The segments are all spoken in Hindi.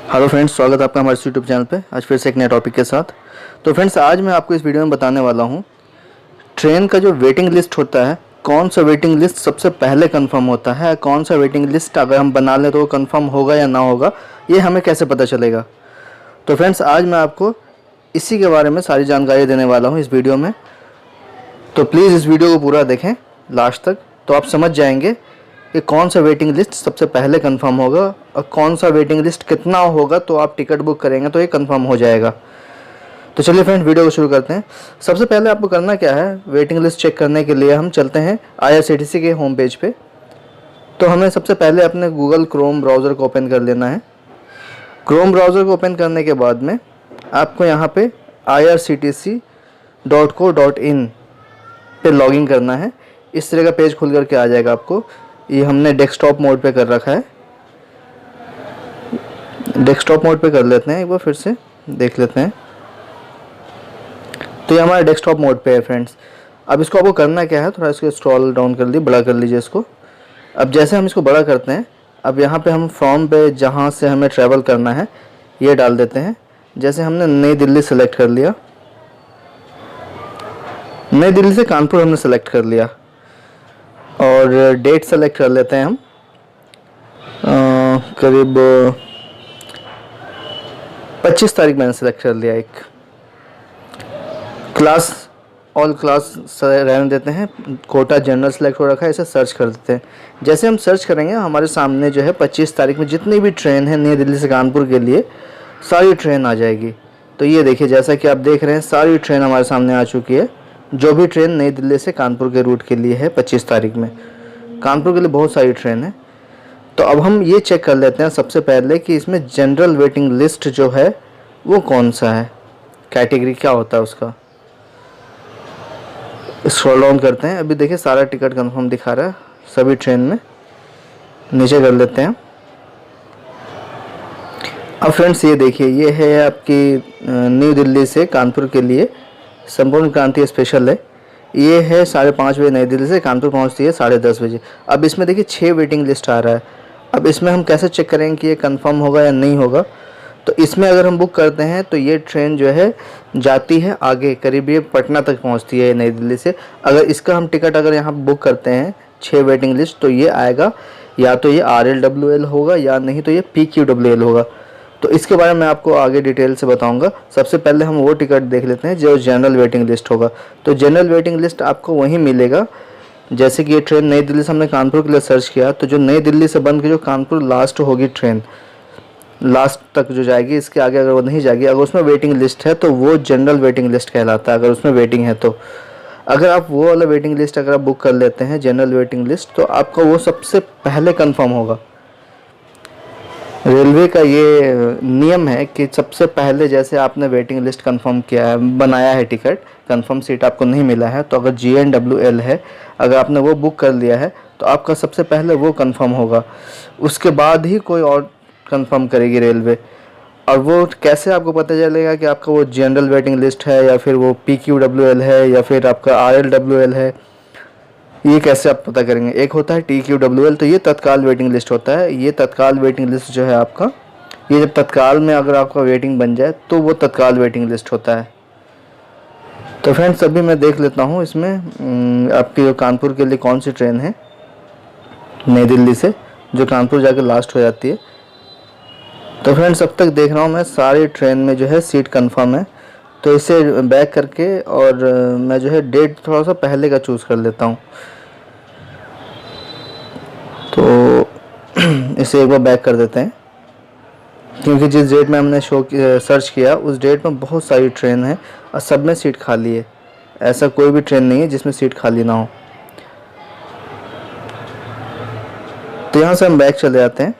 हेलो फ्रेंड्स, स्वागत है आपका हमारे यूट्यूब चैनल पे। आज फिर से एक नए टॉपिक के साथ। तो फ्रेंड्स, आज मैं आपको इस वीडियो में बताने वाला हूँ ट्रेन का जो वेटिंग लिस्ट होता है, कौन सा वेटिंग लिस्ट सबसे पहले कंफर्म होता है, कौन सा वेटिंग लिस्ट अगर हम बना लें तो वो कंफर्म होगा या ना होगा, ये हमें कैसे पता चलेगा। तो फ्रेंड्स, आज मैं आपको इसी के बारे में सारी जानकारी देने वाला हूँ इस वीडियो में। तो प्लीज़ इस वीडियो को पूरा देखें लास्ट तक, तो आप समझ जाएंगे कि कौन सा वेटिंग लिस्ट सबसे पहले कंफर्म होगा और कौन सा वेटिंग लिस्ट कितना होगा तो आप टिकट बुक करेंगे तो ये कंफर्म हो जाएगा। तो चलिए फ्रेंड, वीडियो को शुरू करते हैं। सबसे पहले आपको करना क्या है, वेटिंग लिस्ट चेक करने के लिए हम चलते हैं IRCTC के होम पेज पे। तो हमें सबसे पहले अपने गूगल क्रोम ब्राउज़र को ओपन कर लेना है। क्रोम ब्राउज़र को ओपन करने के बाद में आपको यहाँ पे irctc.co.in पे लॉगिन करना है। इस तरह का पेज खुल करके आ जाएगा आपको। ये हमने डेस्कटॉप मोड पे कर रखा है। डेस्कटॉप मोड पे कर लेते हैं, एक बार फिर से देख लेते हैं। तो ये हमारा डेस्कटॉप मोड पे है फ्रेंड्स। अब इसको आपको करना क्या है, थोड़ा इसको स्क्रॉल डाउन कर लीजिए, बड़ा कर लीजिए इसको। अब जैसे हम इसको बड़ा करते हैं, अब यहाँ पे हम फॉर्म पे जहाँ से हमें ट्रैवल करना है ये डाल देते हैं। जैसे हमने नई दिल्ली सेलेक्ट कर लिया, नई दिल्ली से कानपुर हमने सेलेक्ट कर लिया और डेट सेलेक्ट कर लेते हैं हम। करीब 25 तारीख मैंने सेलेक्ट कर लिया। एक क्लास, ऑल क्लास रहने देते हैं, कोटा जनरल सेलेक्ट हो रखा है, इसे सर्च कर देते हैं। जैसे हम सर्च करेंगे हमारे सामने जो है 25 तारीख में जितनी भी ट्रेन है नई दिल्ली से कानपुर के लिए सारी ट्रेन आ जाएगी। तो ये देखिए, जैसा कि आप देख रहे हैं सारी ट्रेन हमारे सामने आ चुकी है। जो भी ट्रेन नई दिल्ली से कानपुर के रूट के लिए है 25 तारीख में, कानपुर के लिए बहुत सारी ट्रेन है। तो अब हम ये चेक कर लेते हैं सबसे पहले कि इसमें जनरल वेटिंग लिस्ट जो है वो कौन सा है, कैटेगरी क्या होता है उसका। स्क्रॉल डाउन करते हैं। अभी देखिए सारा टिकट कंफर्म दिखा रहा है सभी ट्रेन में। नीचे कर लेते हैं। अब फ्रेंड्स ये देखिए, ये है आपकी न्यू दिल्ली से कानपुर के लिए संपूर्ण क्रांति स्पेशल है। ये है 5:30 बजे नई दिल्ली से कानपुर पहुंचती है 10:30 बजे। अब इसमें देखिए 6 वेटिंग लिस्ट आ रहा है। अब इसमें हम कैसे चेक करेंगे कि ये कंफर्म होगा या नहीं होगा। तो इसमें अगर हम बुक करते हैं तो ये ट्रेन जो है जाती है आगे, करीब ये पटना तक पहुंचती है नई दिल्ली से। अगर इसका हम टिकट अगर यहाँ बुक करते हैं 6 वेटिंग लिस्ट, तो ये आएगा या तो ये RLWL होगा या नहीं तो ये PQWL होगा। तो इसके बारे में आपको आगे डिटेल से बताऊंगा। सबसे पहले हम वो टिकट देख लेते हैं जो जनरल वेटिंग लिस्ट होगा। तो जनरल वेटिंग लिस्ट आपको वहीं मिलेगा। जैसे कि ये ट्रेन नई दिल्ली से हमने कानपुर के लिए सर्च किया, तो जो नई दिल्ली से बन के जो कानपुर लास्ट होगी ट्रेन, लास्ट तक जो जाएगी, इसके आगे अगर वो नहीं जाएगी, अगर उसमें वेटिंग लिस्ट है तो वो जनरल वेटिंग लिस्ट कहलाता है। अगर उसमें वेटिंग है तो अगर आप वो वाला वेटिंग लिस्ट अगर आप बुक कर लेते हैं जनरल वेटिंग लिस्ट, तो आपका वो सबसे पहले कंफर्म होगा। रेलवे का ये नियम है कि सबसे पहले जैसे आपने वेटिंग लिस्ट कंफर्म किया है, बनाया है टिकट, कंफर्म सीट आपको नहीं मिला है, तो अगर GNWL है, अगर आपने वो बुक कर लिया है तो आपका सबसे पहले वो कंफर्म होगा। उसके बाद ही कोई और कंफर्म करेगी रेलवे। और वो कैसे आपको पता चलेगा कि आपका वो जनरल वेटिंग लिस्ट है या फिर वो PQWL है या फिर आपका RLWL है, ये कैसे आप पता करेंगे। एक होता है TQWL, तो ये तत्काल वेटिंग लिस्ट होता है। ये तत्काल वेटिंग लिस्ट जो है आपका, ये जब तत्काल में अगर आपका वेटिंग बन जाए तो वो तत्काल वेटिंग लिस्ट होता है। तो फ्रेंड्स, अभी मैं देख लेता हूँ इसमें आपकी जो कानपुर के लिए कौन सी ट्रेन है नई दिल्ली से जो कानपुर जाकर लास्ट हो जाती है। तो फ्रेंड्स, अब तक देख रहा हूँ मैं सारी ट्रेन में जो है सीट कंफर्म है। तो इसे बैक करके और मैं जो है डेट थोड़ा सा पहले का चूज़ कर लेता हूँ। तो इसे एक बार बैक कर देते हैं, क्योंकि जिस डेट में हमने सर्च किया उस डेट में बहुत सारी ट्रेन है और सब में सीट खाली है। ऐसा कोई भी ट्रेन नहीं है जिसमें सीट खाली ना हो। तो यहाँ से हम बैक चले जाते हैं।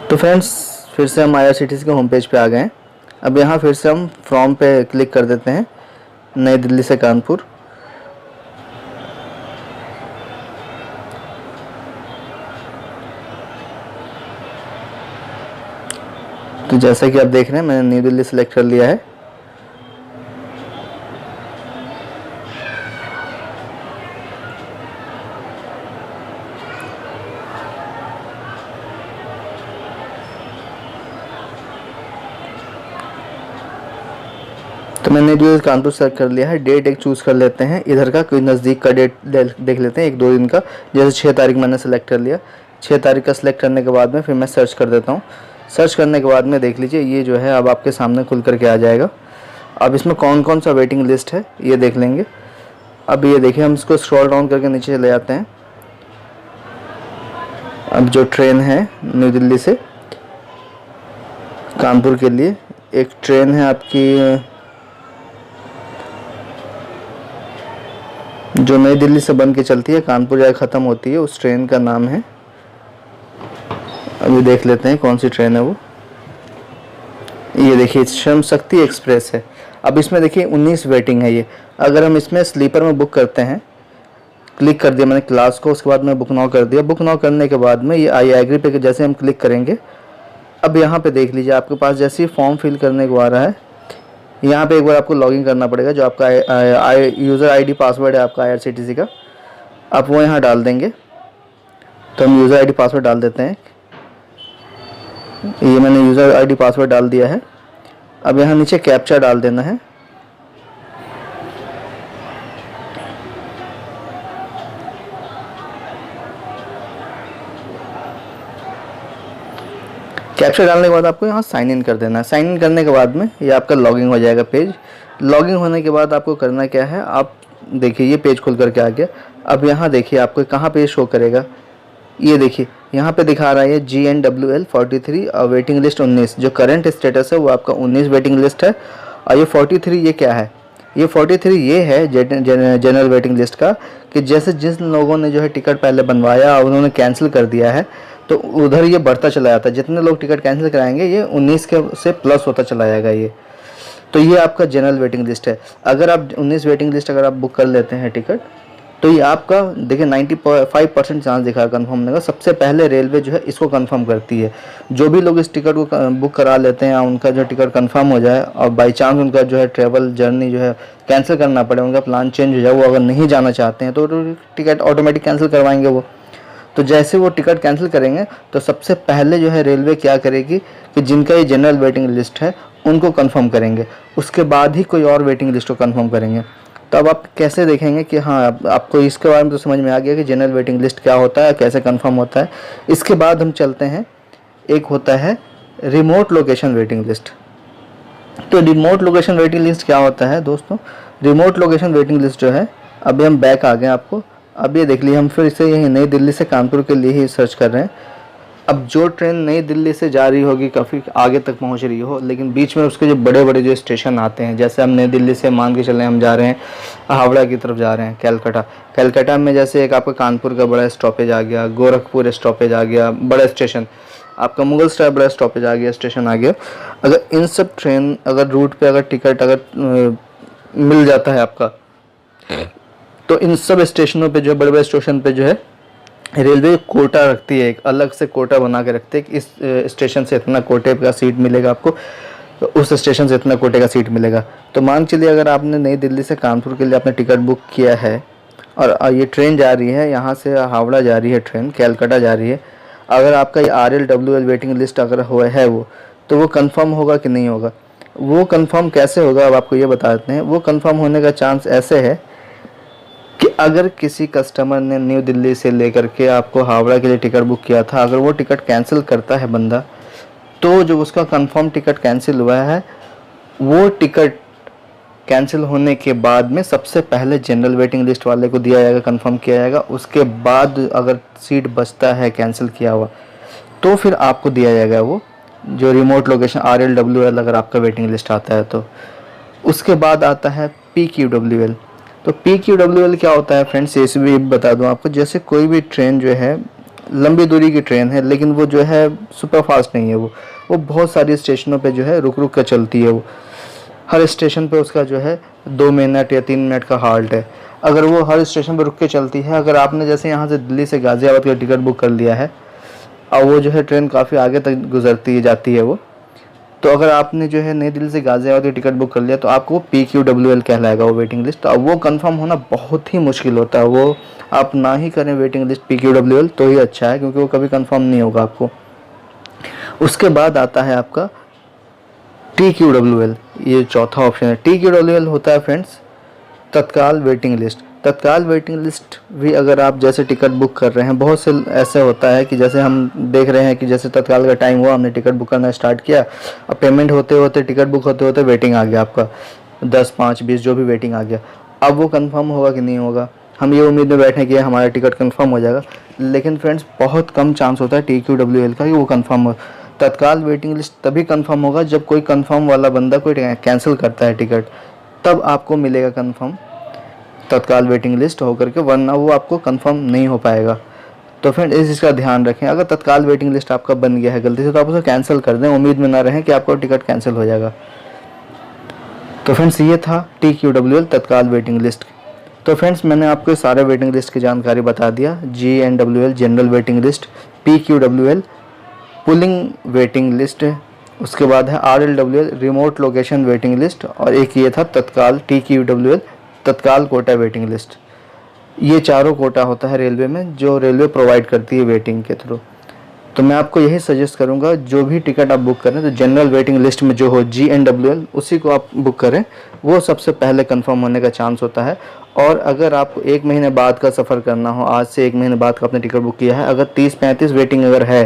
तो फ्रेंड्स, फिर से हम IRCTC के होम पेज पे आ गए हैं। अब यहाँ फिर से हम फ्रॉम पे क्लिक कर देते हैं, नई दिल्ली से कानपुर। तो जैसा कि आप देख रहे हैं मैंने न्यू दिल्ली सेलेक्ट कर लिया है। तो मैंने जो कानपुर सेलेक्ट कर लिया है। डेट एक चूज़ कर लेते हैं, इधर का कोई नज़दीक का डेट देख लेते हैं, 1-2 दिन का। जैसे 6 तारीख मैंने सेलेक्ट कर लिया। 6 तारीख का सेलेक्ट करने के बाद में फिर मैं सर्च कर देता हूँ। सर्च करने के बाद में देख लीजिए ये जो है अब आपके सामने खुल करके आ जाएगा। अब इसमें कौन कौन सा वेटिंग लिस्ट है ये देख लेंगे। अब ये देखिए, हम इसको स्क्रॉल डाउन करके नीचे चले जाते हैं। अब जो ट्रेन है न्यू दिल्ली से कानपुर के लिए, एक ट्रेन है आपकी जो नई दिल्ली से बन के चलती है, कानपुर जाके ख़त्म होती है, उस ट्रेन का नाम है, अभी देख लेते हैं कौन सी ट्रेन है वो। ये देखिए श्रम शक्ति एक्सप्रेस है। अब इसमें देखिए 19 वेटिंग है ये। अगर हम इसमें स्लीपर में बुक करते हैं, क्लिक कर दिया मैंने क्लास को, उसके बाद मैं बुक नाउ कर दिया। बुक नाउ करने के बाद में ये आई एग्री पे जैसे हम क्लिक करेंगे, अब यहाँ पे देख लीजिए आपके पास जैसे ही फॉर्म फिल करने को आ रहा है, यहाँ पे एक बार आपको लॉगिन करना पड़ेगा। जो आपका यूज़र आईडी पासवर्ड है आपका IRCTC का, आप वो यहाँ डाल देंगे। तो हम यूज़र आईडी पासवर्ड डाल देते हैं। ये मैंने यूज़र आईडी पासवर्ड डाल दिया है। अब यहाँ नीचे कैप्चा डाल देना है। कैप्चा डालने के बाद आपको यहाँ साइन इन कर देना है। साइन इन करने के बाद में ये आपका लॉगिन हो जाएगा पेज। लॉगिन होने के बाद आपको करना क्या है, आप देखिए ये पेज खुल करके आ गया। अब यहाँ देखिए आपको कहाँ पे शो करेगा, ये देखिए यहाँ पे दिखा रहा है GNWL 43 और वेटिंग लिस्ट 19। जो करंट स्टेटस है वो आपका 19 वेटिंग लिस्ट है। और ये 43 ये क्या है, ये 43 ये है जनरल वेटिंग लिस्ट का, कि जैसे जिन लोगों ने जो है टिकट पहले बनवाया और उन्होंने कैंसिल कर दिया है, तो उधर ये बढ़ता चला जाता है। जितने लोग टिकट कैंसिल कराएंगे ये 19 के से प्लस होता चला जाएगा ये। तो ये आपका जनरल वेटिंग लिस्ट है। अगर आप 19 वेटिंग लिस्ट अगर आप बुक कर लेते हैं टिकट, तो ये आपका देखिए 95% चांस दिखा कंफर्म होने का। सबसे पहले रेलवे जो है इसको कंफर्म करती है। जो भी लोग इस टिकट को बुक करा लेते हैं, उनका जो टिकट कंफर्म हो जाए और बाई चांस उनका जो है ट्रैवल जर्नी जो है कैंसिल करना पड़े, उनका प्लान चेंज हो जाए, वो अगर नहीं जाना चाहते हैं तो टिकट ऑटोमेटिक कैंसिल करवाएंगे वो। तो जैसे वो टिकट कैंसिल करेंगे तो सबसे पहले जो है रेलवे क्या करेगी कि जिनका ये जनरल वेटिंग लिस्ट है उनको कंफर्म करेंगे, उसके बाद ही कोई और वेटिंग लिस्ट को कंफर्म करेंगे। तो अब आप कैसे देखेंगे कि हाँ आपको इसके बारे में तो समझ में आ गया कि जनरल वेटिंग लिस्ट क्या होता है, कैसे कंफर्म होता है। इसके बाद हम चलते हैं, एक होता है रिमोट लोकेशन वेटिंग लिस्ट। तो रिमोट लोकेशन वेटिंग लिस्ट क्या होता है दोस्तों, रिमोट लोकेशन वेटिंग लिस्ट जो है, अभी हम बैक आ गए आपको। अब ये देख लीजिए हम फिर से यही नई दिल्ली से कानपुर के लिए ही सर्च कर रहे हैं। अब जो ट्रेन नई दिल्ली से जा रही होगी, काफ़ी आगे तक पहुंच रही हो, लेकिन बीच में उसके जो बड़े बड़े जो स्टेशन आते हैं, जैसे हम नई दिल्ली से मान के चलें हम जा रहे हैं हावड़ा की तरफ जा रहे हैं, कैलकाटा में जैसे एक आपका कानपुर का बड़ा स्टॉपेज आ गया, गोरखपुर स्टॉपेज आ गया, बड़ा स्टेशन आपका मुगल सराय बड़ा स्टॉपेज आ गया, स्टेशन आ गया। अगर इन सब ट्रेन अगर रूट पे अगर टिकट अगर मिल जाता है आपका, तो इन सब स्टेशनों पे जो है बड़े बड़े स्टेशन पे जो है रेलवे कोटा रखती है, एक अलग से कोटा बना के रखते हैं कि इस स्टेशन से इतना कोटे का सीट मिलेगा आपको, तो उस स्टेशन से इतना कोटे का सीट मिलेगा। तो मान चलिए अगर आपने नई दिल्ली से कानपुर के लिए आपने टिकट बुक किया है और ये ट्रेन जा रही है, यहाँ से हावड़ा जा रही है ट्रेन, कैलकाटा जा रही है, अगर आपका ये RLWL वेटिंग लिस्ट अगर है वो, तो वो कंफर्म होगा कि नहीं होगा। वो कंफर्म कैसे होगा अब आपको ये बता देते हैं। वो कंफर्म होने का चांस ऐसे है कि अगर किसी कस्टमर ने न्यू दिल्ली से लेकर के आपको हावड़ा के लिए टिकट बुक किया था, अगर वो टिकट कैंसिल करता है बंदा, तो जो उसका कंफर्म टिकट कैंसिल हुआ है, वो टिकट कैंसिल होने के बाद में सबसे पहले जनरल वेटिंग लिस्ट वाले को दिया जाएगा, कंफर्म किया जाएगा। उसके बाद अगर सीट बचता है कैंसिल किया हुआ, तो फिर आपको दिया जाएगा वो जो रिमोट लोकेशन RLWL अगर आपका वेटिंग लिस्ट आता है तो। उसके बाद आता है PQWL। तो PQWL क्या होता है फ्रेंड्स, ये भी बता दूं आपको। जैसे कोई भी ट्रेन जो है लंबी दूरी की ट्रेन है, लेकिन वो जो है सुपर फास्ट नहीं है, वो बहुत सारी स्टेशनों पे जो है रुक रुक कर चलती है। वो हर स्टेशन पे उसका जो है 2 मिनट या 3 मिनट का हाल्ट है। अगर वो हर स्टेशन पे रुक के चलती है, अगर आपने जैसे यहाँ से दिल्ली से गाज़ियाबाद का टिकट बुक कर लिया है और वो जो है ट्रेन काफ़ी आगे तक गुजरती जाती है वो, तो अगर आपने जो है नई दिल्ली से गाज़ियाबाद की टिकट बुक कर लिया, तो आपको PQWL कहलाएगा वो वेटिंग लिस्ट। अब वो कंफर्म होना बहुत ही मुश्किल होता है, वो आप ना ही करें वेटिंग लिस्ट PQWL तो ही अच्छा है, क्योंकि वो कभी कंफर्म नहीं होगा आपको। उसके बाद आता है आपका TQWL, ये चौथा ऑप्शन है। TQWL होता है फ्रेंड्स तत्काल वेटिंग लिस्ट। तत्काल वेटिंग लिस्ट भी अगर आप जैसे टिकट बुक कर रहे हैं, बहुत से ऐसे होता है कि जैसे हम देख रहे हैं कि जैसे तत्काल का टाइम हुआ, हमने टिकट बुक करना स्टार्ट किया, अब पेमेंट होते होते टिकट बुक होते होते वेटिंग आ गया आपका 10, 5, 20 जो भी वेटिंग आ गया। अब वो कंफर्म होगा कि नहीं होगा, हम ये उम्मीद में बैठे कि हमारा टिकट कंफर्म हो जाएगा, लेकिन फ्रेंड्स बहुत कम चांस होता है TQWL का कि वो कंफर्म हो। तत्काल वेटिंग लिस्ट तभी कंफर्म होगा जब कोई कंफर्म वाला बंदा कोई कैंसिल करता है टिकट, तब आपको मिलेगा कंफर्म तत्काल वेटिंग लिस्ट होकर के, वरना वो आपको कंफर्म नहीं हो पाएगा। तो फ्रेंड इस चीज़ का ध्यान रखें। अगर तत्काल वेटिंग लिस्ट आपका बन गया है गलती से, तो आप उसे कैंसिल कर दें, उम्मीद में ना रहें कि आपका टिकट कैंसिल हो जाएगा। तो फ्रेंड्स ये था TQWL तत्काल वेटिंग लिस्ट। तो फ्रेंड्स मैंने आपको सारे वेटिंग लिस्ट की जानकारी बता दिया। GNWL general waiting list, PQWL pulling waiting list, उसके बाद है RLWL remote location waiting list, और एक ये था तत्काल TQWL तत्काल कोटा वेटिंग लिस्ट। ये चारों कोटा होता है रेलवे में, जो रेलवे प्रोवाइड करती है वेटिंग के थ्रू। तो मैं आपको यही सजेस्ट करूंगा, जो भी टिकट आप बुक करें तो जनरल वेटिंग लिस्ट में जो हो GNWL उसी को आप बुक करें, वो सबसे पहले कंफर्म होने का चांस होता है। और अगर आपको 1 महीने बाद का सफ़र करना हो, आज से 1 महीने बाद का आपने टिकट बुक किया है, अगर 30-35 वेटिंग अगर है,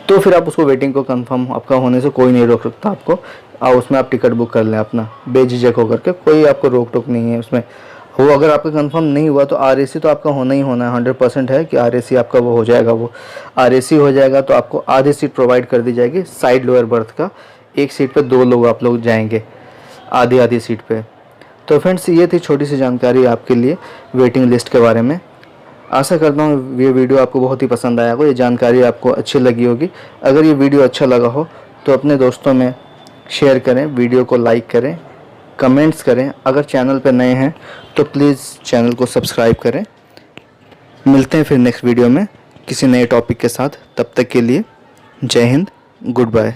तो फिर आप उसको वेटिंग को कंफर्म आपका होने से कोई नहीं रोक सकता आपको, और उसमें आप टिकट बुक कर लें अपना बेझिझक होकर के, कोई आपको रोक टोक नहीं है उसमें। वो अगर आपका कंफर्म नहीं हुआ तो RAC तो आपका होना ही होना है, 100% है कि RAC आपका वो हो जाएगा। वो RAC हो जाएगा तो आपको आधी सीट प्रोवाइड कर दी जाएगी साइड लोअर बर्थ का, एक सीट पे 2 लोग आप लोग जाएंगे आधी आधी सीट पे। तो फ्रेंड्स ये थी छोटी सी जानकारी आपके लिए वेटिंग लिस्ट के बारे में। आशा करता हूँ ये वीडियो आपको बहुत ही पसंद आया होगा, ये जानकारी आपको अच्छी लगी होगी। अगर ये वीडियो अच्छा लगा हो तो अपने दोस्तों में शेयर करें, वीडियो को लाइक करें, कमेंट्स करें। अगर चैनल पर नए हैं तो प्लीज़ चैनल को सब्सक्राइब करें। मिलते हैं फिर नेक्स्ट वीडियो में किसी नए टॉपिक के साथ। तब तक के लिए जय हिंद, गुड बाय।